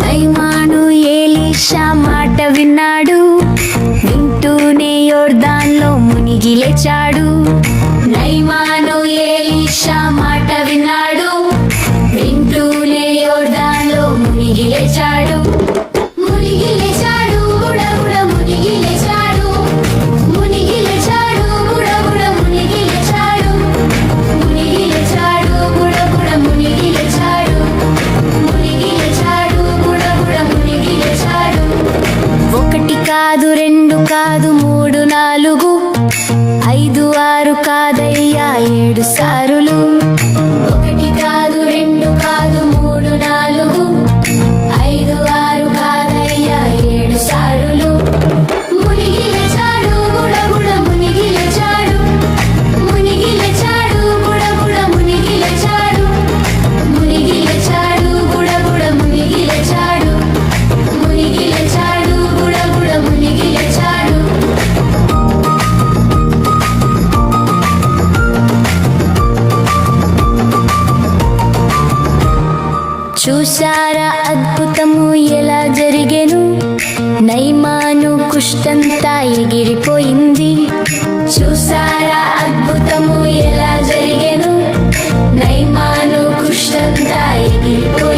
నయమాను Elisha మాట విన్నాడు, వింటూనే యోర్దాన్లో మునిగి లేచాడు. నయమాను ఎలీషా మాట విన్నాడు, వింటూనే యోర్దాన్లో మునిగి లేచాడు. మునిగి లేచాడు, బుడబుడ మునిగి లేచాడు. మునిగి లేచాడు, బుడబుడ మునిగి లేచాడు. మునిగి లేచాడు, బుడబుడ మునిగి లేచాడు. మునిగి లేచాడు, బుడబుడ మునిగి లేచాడు. ఒకటి కాదు, రెండు కాదు, మూడు నాలుగు, ఐదు ఆరు కాదయ్యా 7 సారులు. ఒకటి కాదు, రెండు కాదు, మూడు నాలుగు, ఐదు ఆరు కాదయ్యా 7 సారులు. మునిగి లేచాడు, బుడబుడ మునిగి లేచాడు. మునిగి లేచాడు, బుడబుడ మునిగి లేచాడు. మునిగి లేచాడు, బుడబుడ మునిగి లేచాడు. మునిగి లేచాడు, బుడబుడ మునిగి లేచాడు. చూశారా అద్భుతము ఎలా జరిగెను? నయమాను కుష్ఠంతా ఎగిరిపోయింది. చూశారా అద్భుతము ఎలా జరిగెను? నయమాను కుష్ఠంతా ఎగిరిపోయింది.